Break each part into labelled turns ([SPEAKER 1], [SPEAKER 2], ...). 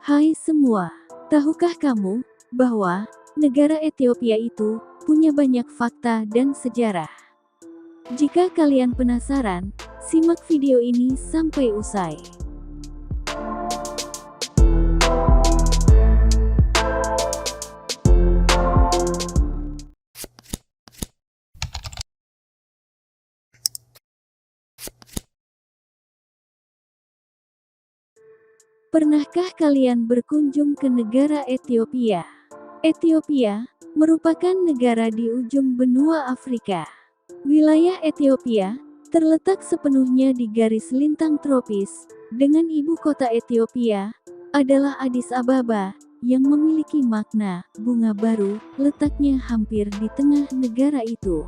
[SPEAKER 1] Hai semua, tahukah kamu bahwa negara Ethiopia itu punya banyak fakta dan sejarah? Jika kalian penasaran, simak video ini sampai usai. Pernahkah kalian berkunjung ke negara Ethiopia? Ethiopia merupakan negara di ujung benua Afrika. Wilayah Ethiopia terletak sepenuhnya di garis lintang tropis, dengan ibu kota Ethiopia adalah Addis Ababa, yang memiliki makna bunga baru, letaknya hampir di tengah negara itu.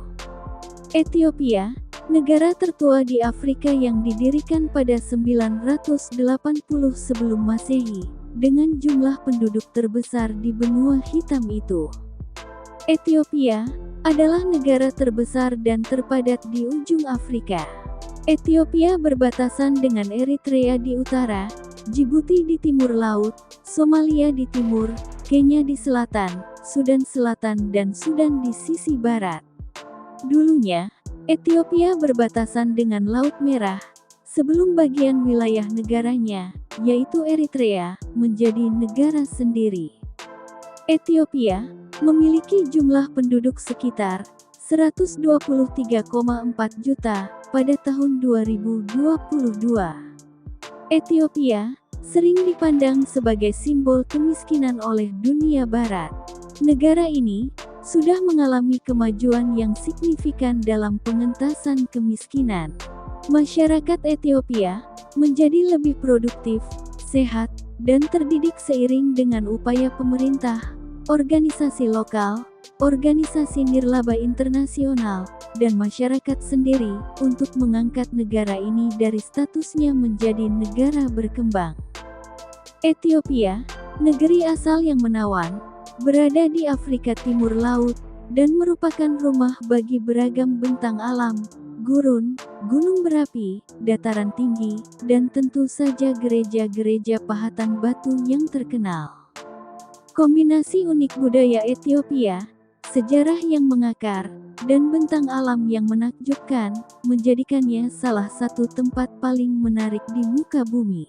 [SPEAKER 1] Ethiopia, negara tertua di Afrika yang didirikan pada 980 sebelum Masehi, dengan jumlah penduduk terbesar di benua hitam itu. Ethiopia adalah negara terbesar dan terpadat di ujung Afrika. Ethiopia berbatasan dengan Eritrea di utara, Djibouti di timur laut, Somalia di timur, Kenya di selatan, Sudan Selatan dan Sudan di sisi barat. Dulunya, Ethiopia berbatasan dengan Laut Merah, sebelum bagian wilayah negaranya, yaitu Eritrea, menjadi negara sendiri. Ethiopia memiliki jumlah penduduk sekitar 123,4 juta pada tahun 2022. Ethiopia sering dipandang sebagai simbol kemiskinan oleh dunia barat. Negara ini sudah mengalami kemajuan yang signifikan dalam pengentasan kemiskinan. Masyarakat Ethiopia menjadi lebih produktif, sehat, dan terdidik seiring dengan upaya pemerintah, organisasi lokal, organisasi nirlaba internasional, dan masyarakat sendiri untuk mengangkat negara ini dari statusnya menjadi negara berkembang. Ethiopia, negeri asal yang menawan, berada di Afrika Timur Laut, dan merupakan rumah bagi beragam bentang alam, gurun, gunung berapi, dataran tinggi, dan tentu saja gereja-gereja pahatan batu yang terkenal. Kombinasi unik budaya Ethiopia, sejarah yang mengakar, dan bentang alam yang menakjubkan, menjadikannya salah satu tempat paling menarik di muka bumi.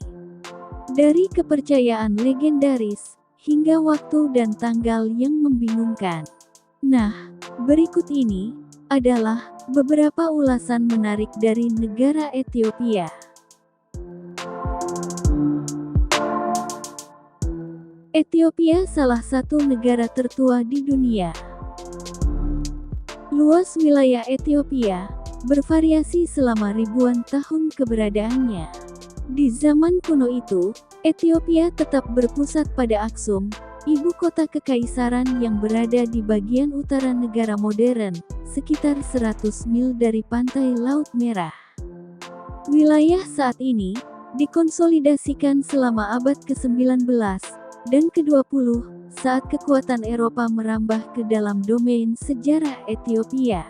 [SPEAKER 1] Dari kepercayaan legendaris, hingga waktu dan tanggal yang membingungkan. Nah, berikut ini adalah beberapa ulasan menarik dari negara Ethiopia. Ethiopia salah satu negara tertua di dunia. Luas wilayah Ethiopia bervariasi selama ribuan tahun keberadaannya. Di zaman kuno itu, Ethiopia tetap berpusat pada Aksum, ibu kota kekaisaran yang berada di bagian utara negara modern, sekitar 100 mil dari pantai Laut Merah. Wilayah saat ini dikonsolidasikan selama abad ke-19 dan ke-20 saat kekuatan Eropa merambah ke dalam domain sejarah Ethiopia.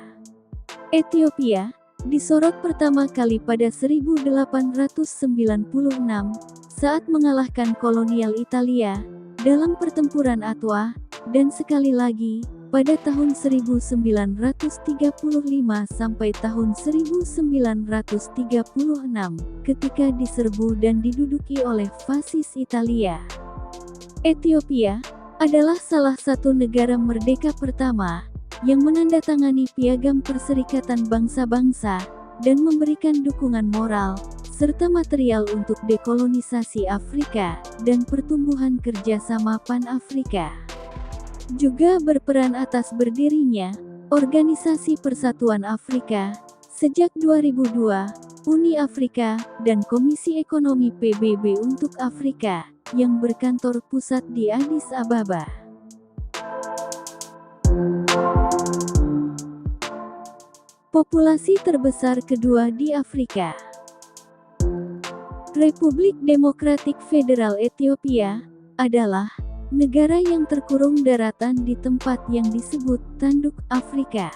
[SPEAKER 1] Ethiopia disorot pertama kali pada 1896 saat mengalahkan kolonial Italia dalam pertempuran Atwa, dan sekali lagi pada tahun 1935 sampai tahun 1936 ketika diserbu dan diduduki oleh fasis Italia. Ethiopia adalah salah satu negara merdeka pertama yang menandatangani Piagam Perserikatan Bangsa-Bangsa dan memberikan dukungan moral serta material untuk dekolonisasi Afrika dan pertumbuhan kerjasama Pan-Afrika. Juga berperan atas berdirinya Organisasi Persatuan Afrika sejak 2002, Uni Afrika, dan Komisi Ekonomi PBB untuk Afrika yang berkantor pusat di Addis Ababa. Populasi terbesar kedua di Afrika. Republik Demokratik Federal Ethiopia adalah negara yang terkurung daratan di tempat yang disebut Tanduk Afrika.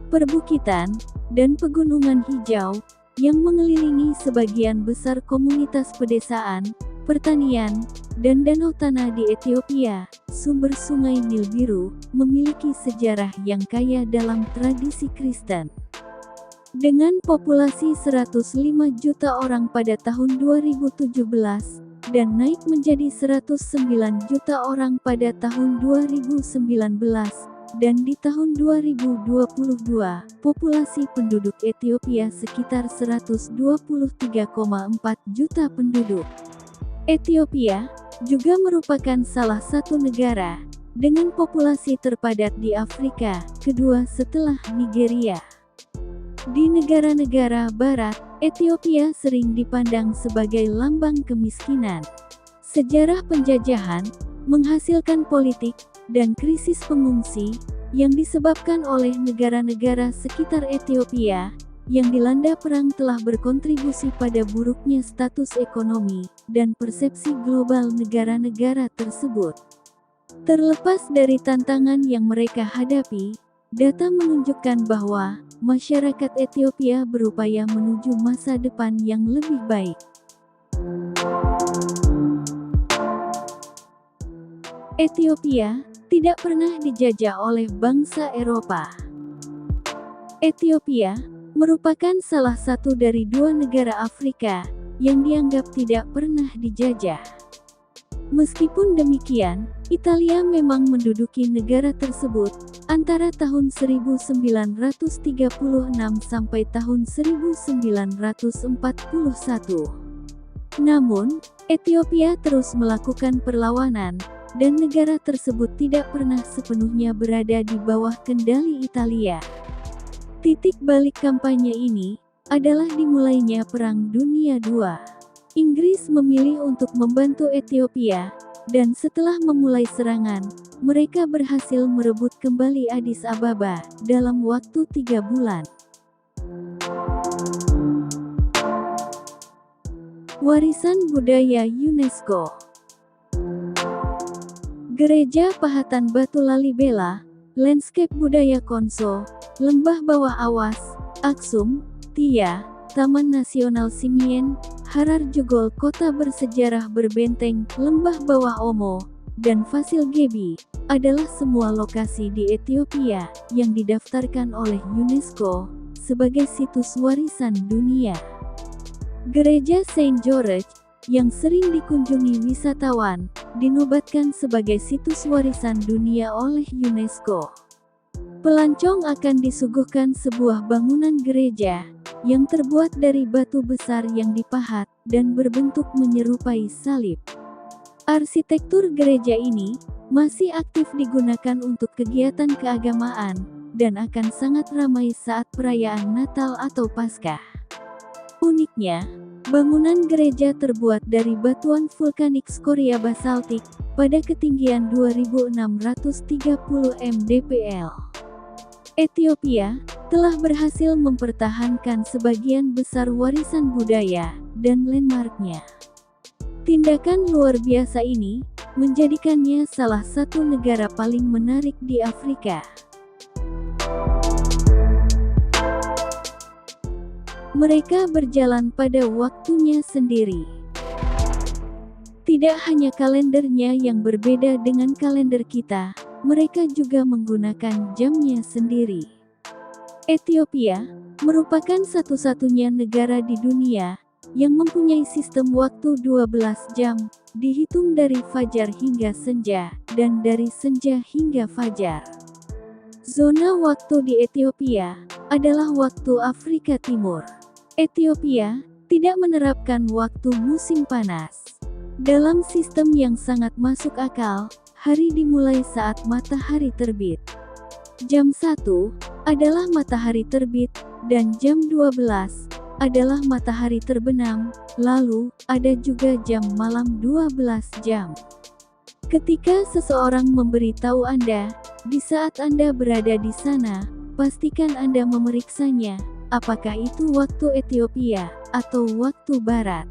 [SPEAKER 1] Perbukitan dan pegunungan hijau yang mengelilingi sebagian besar komunitas pedesaan, pertanian, dan danau tanah di Ethiopia, sumber sungai Nil Biru, memiliki sejarah yang kaya dalam tradisi Kristen. Dengan populasi 105 juta orang pada tahun 2017, dan naik menjadi 109 juta orang pada tahun 2019, dan di tahun 2022, populasi penduduk Ethiopia sekitar 123,4 juta penduduk. Ethiopia juga merupakan salah satu negara dengan populasi terpadat di Afrika, kedua setelah Nigeria. Di negara-negara barat, Ethiopia sering dipandang sebagai lambang kemiskinan. Sejarah penjajahan menghasilkan politik dan krisis pengungsi yang disebabkan oleh negara-negara sekitar Ethiopia yang dilanda perang telah berkontribusi pada buruknya status ekonomi dan persepsi global negara-negara tersebut. Terlepas dari tantangan yang mereka hadapi, data menunjukkan bahwa masyarakat Ethiopia berupaya menuju masa depan yang lebih baik. Ethiopia tidak pernah dijajah oleh bangsa Eropa. Ethiopia merupakan salah satu dari dua negara Afrika yang dianggap tidak pernah dijajah. Meskipun demikian, Italia memang menduduki negara tersebut antara tahun 1936 sampai tahun 1941. Namun, Ethiopia terus melakukan perlawanan, dan negara tersebut tidak pernah sepenuhnya berada di bawah kendali Italia. Titik balik kampanye ini adalah dimulainya Perang Dunia II. Inggris memilih untuk membantu Ethiopia, dan setelah memulai serangan, mereka berhasil merebut kembali Addis Ababa dalam waktu 3 bulan. Warisan Budaya UNESCO. Gereja Pahatan Batu Lalibela, Landscape Budaya Konso, Lembah Bawah Awas, Aksum, Tia, Taman Nasional Simien, Harar Jogol Kota Bersejarah Berbenteng, Lembah Bawah Omo, dan Fasil Gebi, adalah semua lokasi di Ethiopia yang didaftarkan oleh UNESCO sebagai situs warisan dunia. Gereja Saint George, yang sering dikunjungi wisatawan, dinobatkan sebagai situs warisan dunia oleh UNESCO. Pelancong akan disuguhkan sebuah bangunan gereja yang terbuat dari batu besar yang dipahat dan berbentuk menyerupai salib. Arsitektur gereja ini masih aktif digunakan untuk kegiatan keagamaan dan akan sangat ramai saat perayaan Natal atau Paskah. Uniknya, bangunan gereja terbuat dari batuan vulkanik skoria basaltik pada ketinggian 2630 mdpl. Ethiopia telah berhasil mempertahankan sebagian besar warisan budaya dan landmarknya. Tindakan luar biasa ini menjadikannya salah satu negara paling menarik di Afrika. Mereka berjalan pada waktunya sendiri. Tidak hanya kalendernya yang berbeda dengan kalender kita, mereka juga menggunakan jamnya sendiri. Ethiopia merupakan satu-satunya negara di dunia yang mempunyai sistem waktu 12 jam, dihitung dari fajar hingga senja, dan dari senja hingga fajar. Zona waktu di Ethiopia adalah waktu Afrika Timur. Ethiopia tidak menerapkan waktu musim panas. Dalam sistem yang sangat masuk akal, hari dimulai saat matahari terbit. Jam 1 adalah matahari terbit, dan jam 12 adalah matahari terbenam, lalu ada juga jam malam 12 jam. Ketika seseorang memberitahu Anda, di saat Anda berada di sana, pastikan Anda memeriksanya, apakah itu waktu Ethiopia atau waktu barat.